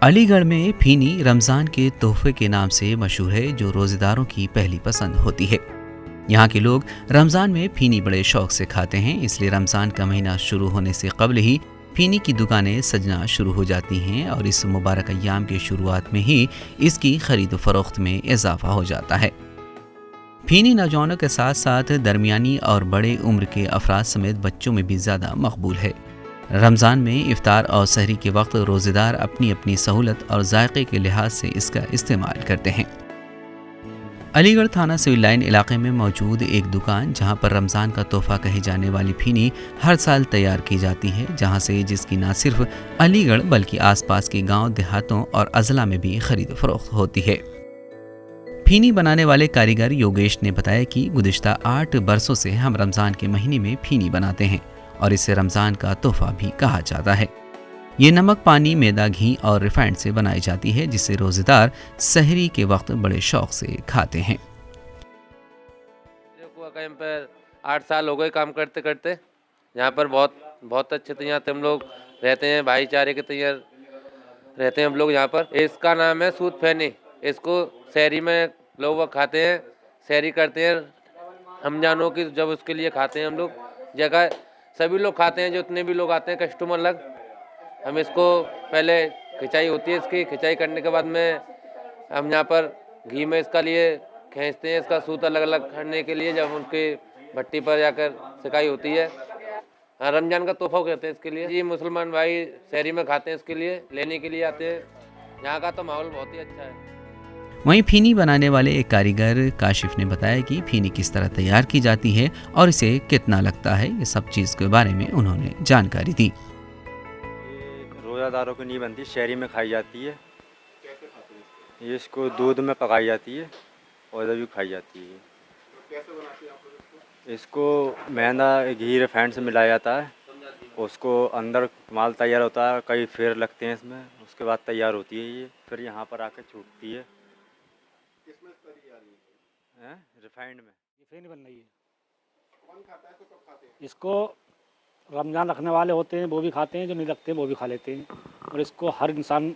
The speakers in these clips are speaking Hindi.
अलीगढ़ में फीनी रमज़ान के तोहफे के नाम से मशहूर है, जो रोज़ेदारों की पहली पसंद होती है। यहाँ के लोग रमज़ान में फीनी बड़े शौक से खाते हैं, इसलिए रमज़ान का महीना शुरू होने से कबल ही फीनी की दुकानें सजना शुरू हो जाती हैं और इस मुबारक अय्याम की शुरुआत में ही इसकी खरीद फरोख्त में इजाफा हो जाता है। फीनी नौजवानों के साथ साथ दरमियानी और बड़े उम्र के अफराद समेत बच्चों में भी ज़्यादा मकबूल है। रमज़ान में इफ्तार और सहरी के वक्त रोज़ेदार अपनी अपनी सहूलत और जायके के लिहाज से इसका इस्तेमाल करते हैं। अलीगढ़ थाना सिविल लाइन इलाके में मौजूद एक दुकान, जहां पर रमज़ान का तोहफा कही जाने वाली फीनी हर साल तैयार की जाती है, जहां से जिसकी न सिर्फ अलीगढ़ बल्कि आसपास के गांव देहातों और अजला में भी खरीद फरोख्त होती है। फीनी बनाने वाले कारीगर योगेश ने बताया कि गुज़िश्ता 8 बरसों से हम रमज़ान के महीने में फीनी बनाते हैं और इसे रमज़ान का तोहफा भी कहा जाता है। ये नमक, पानी, मैदा, घी और रिफाइंड से बनाई जाती है, जिसे रोज़ेदार सहरी के वक्त बड़े शौक से खाते हैं। कैंप पर 8 साल हो गए काम करते करते। यहाँ पर बहुत बहुत अच्छे तैयार हम लोग रहते हैं, भाईचारे के तैयार रहते हैं हम लोग यहाँ पर। इसका नाम है सूद फैनी। इसको शहरी में लोग खाते हैं, शहरी करते हैं रमजानों की, जब उसके लिए खाते हैं हम लोग। जगह सभी लोग खाते हैं, जितने भी लोग आते हैं कस्टमर लग। हम इसको पहले खिंचाई होती है, इसकी खिंचाई करने के बाद में हम यहाँ पर घी में इसका लिए खींचते हैं, इसका सूत अलग अलग करने के लिए, जब उनके भट्टी पर जाकर सिकाई होती है। हाँ, रमजान का तोहफा कहते हैं इसके लिए। ये मुसलमान भाई शहरी में खाते हैं, इसके लिए लेने के लिए आते हैं। यहाँ का तो माहौल बहुत ही अच्छा है। वहीं फीनी बनाने वाले एक कारीगर काशिफ ने बताया कि फीनी किस तरह तैयार की जाती है और इसे कितना लगता है। ये सब चीज़ के बारे में उन्होंने जानकारी दी। रोज़ादारों की नहीं बनती, शहरी में खाई जाती है। ये इसको दूध में पकाई जाती है और इधर भी खाई जाती है। कैसे बनाते हैं आप लोग इसको मैदा, घी, रिफाइंड से मिलाया जाता है, उसको अंदर माल तैयार होता है, कई फेर लगते हैं इसमें, उसके बाद तैयार होती है ये, फिर यहाँ पर आके छूटती है। किसमें तरी आ रही है? रिफाइंड में। ये फेनी बन रही है। कौन खाता है, तो कब खाते हैं? इसको रमज़ान रखने वाले होते हैं वो भी खाते हैं, जो नहीं रखते हैं वो भी खा लेते हैं। और इसको हर इंसान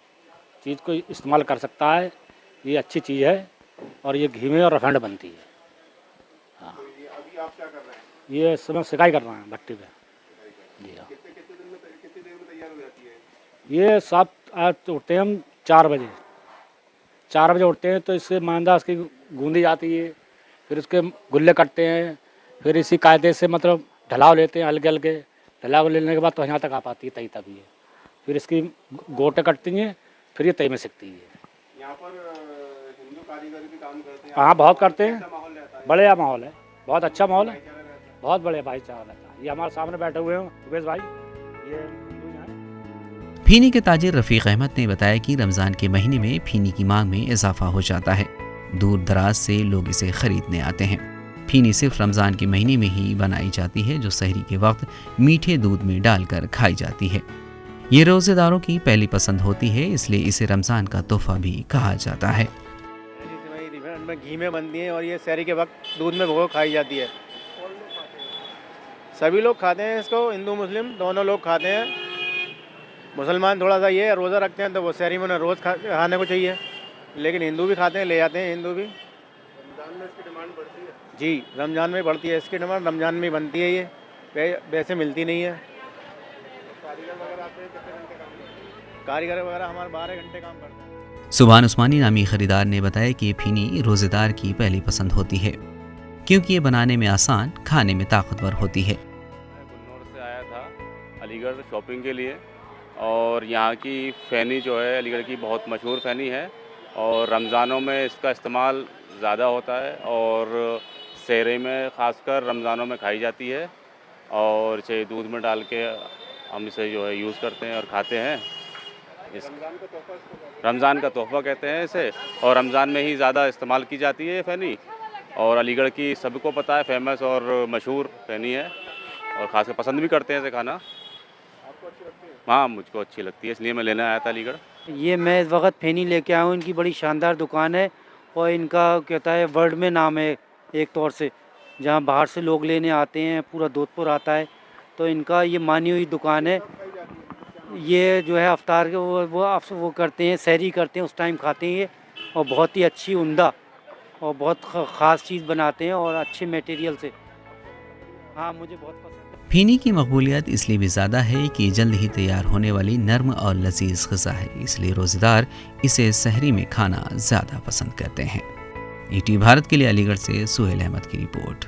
चीज़ को इस्तेमाल कर सकता है। ये अच्छी चीज़ है और ये घी में और रिफाइंड बनती है। हाँ, तो ये अभी आप क्या कर रहे हैं? ये इस समय सिकाई कर रहे हैं भट्टी पे। जी हाँ। कितनी देर में तैयार हो जाती है? ये सात आज उठते हैं हम 4 बजे। 4 बजे उठते हैं तो इससे मैदा इसकी गूंदी जाती है, फिर उसके गुल्ले कटते हैं, फिर इसी कायदे से मतलब ढलाव लेते हैं, हल्के हल्के ढलाव लेने के बाद तो यहाँ तक आ पाती है, तई तभी है। फिर इसकी गोटे कटती हैं, फिर ये तई में सिकती है। यहाँ पर हिंदू कारीगर भी काम करते हैं? हाँ, बहुत करते हैं। कैसा माहौल रहता है? बढ़िया माहौल है, बहुत अच्छा माहौल है, भाईचारा रहता है? बहुत बढ़िया भाईचारा रहता है। ये हमारे सामने बैठे हुए हैं उवेश भाई, ये हिंदू हैं। फीनी के ताजिर रफ़ीक अहमद ने बताया कि रमज़ान के महीने में फीनी की मांग में इजाफा हो जाता है। दूर दराज से लोग इसे खरीदने आते हैं। फीनी सिर्फ रमज़ान के महीने में ही बनाई जाती है, जो सहरी के वक्त मीठे दूध में डालकर खाई जाती है। ये रोज़ेदारों की पहली पसंद होती है, इसलिए इसे रमज़ान का तोहफा भी कहा जाता है। में घी में बनती है और ये सहरी के वक्त दूध में भिगो खाई जाती है। सभी लोग खाते हैं इसको, हिंदू मुस्लिम दोनों लोग खाते हैं। मुसलमान थोड़ा सा ये रोज़ा रखते हैं तो वो सहरी में उन्हें रोज़ खाने को चाहिए, लेकिन हिंदू भी खाते हैं, ले जाते हैं हिंदू भी। रमजान में इसकी डिमांड बढ़ती है? जी, रमज़ान में बढ़ती है इसकी डिमांड, रमज़ान में बनती है ये, वैसे मिलती नहीं है। कारीगर वगैरह आते हैं, कितने घंटे काम करते हैं? कारीगर वगैरह हमारे 12 घंटे काम करते हैं। सुभान उस्मानी नामी खरीदार ने बताया कि फीनी रोज़ेदार की पहली पसंद होती है, क्योंकि ये बनाने में आसान, खाने में ताकतवर होती है। मैं गुन्नौर से आया था अलीगढ़ शॉपिंग के लिए, और यहाँ की फ़ैनी जो है अलीगढ़ की बहुत मशहूर फ़ैनी है और रमज़ानों में इसका इस्तेमाल ज़्यादा होता है और सहरे में ख़ासकर रमज़ानों में खाई जाती है और इसे दूध में डाल के हम इसे जो है यूज़ करते हैं और खाते हैं। रमज़ान का तोहफ़ा कहते हैं इसे, और रमज़ान में ही ज़्यादा इस्तेमाल की जाती है ये फ़ैनी, और अलीगढ़ की सबको पता है फेमस और मशहूर फ़ैनी है और ख़ासकर पसंद भी करते हैं इसे खाना। आपको अच्छी लगती है? हाँ, मुझको अच्छी लगती है, इसलिए मैं लेने आया था अलीगढ़। ये मैं इस वक्त फैनी लेके आया हूँ। इनकी बड़ी शानदार दुकान है और इनका कहता है वर्ल्ड में नाम है एक तौर से, जहाँ बाहर से लोग लेने आते हैं, पूरा जोधपुर आता है, तो इनका ये मानी हुई दुकान है। ये जो है अफ्तार के वो करते हैं, सहरी करते हैं, उस टाइम खाते हैं ये, और बहुत ही अच्छी उम्दा और बहुत ख़ास चीज़ बनाते हैं और अच्छे मटेरियल से। हाँ, मुझे बहुत पसंद है। फीनी की मकबूलियत इसलिए भी ज़्यादा है कि जल्द ही तैयार होने वाली नर्म और लजीज ग़िज़ा है, इसलिए रोज़ेदार इसे सहरी में खाना ज़्यादा पसंद करते हैं। ईटी भारत के लिए अलीगढ़ से सुहेल अहमद की रिपोर्ट।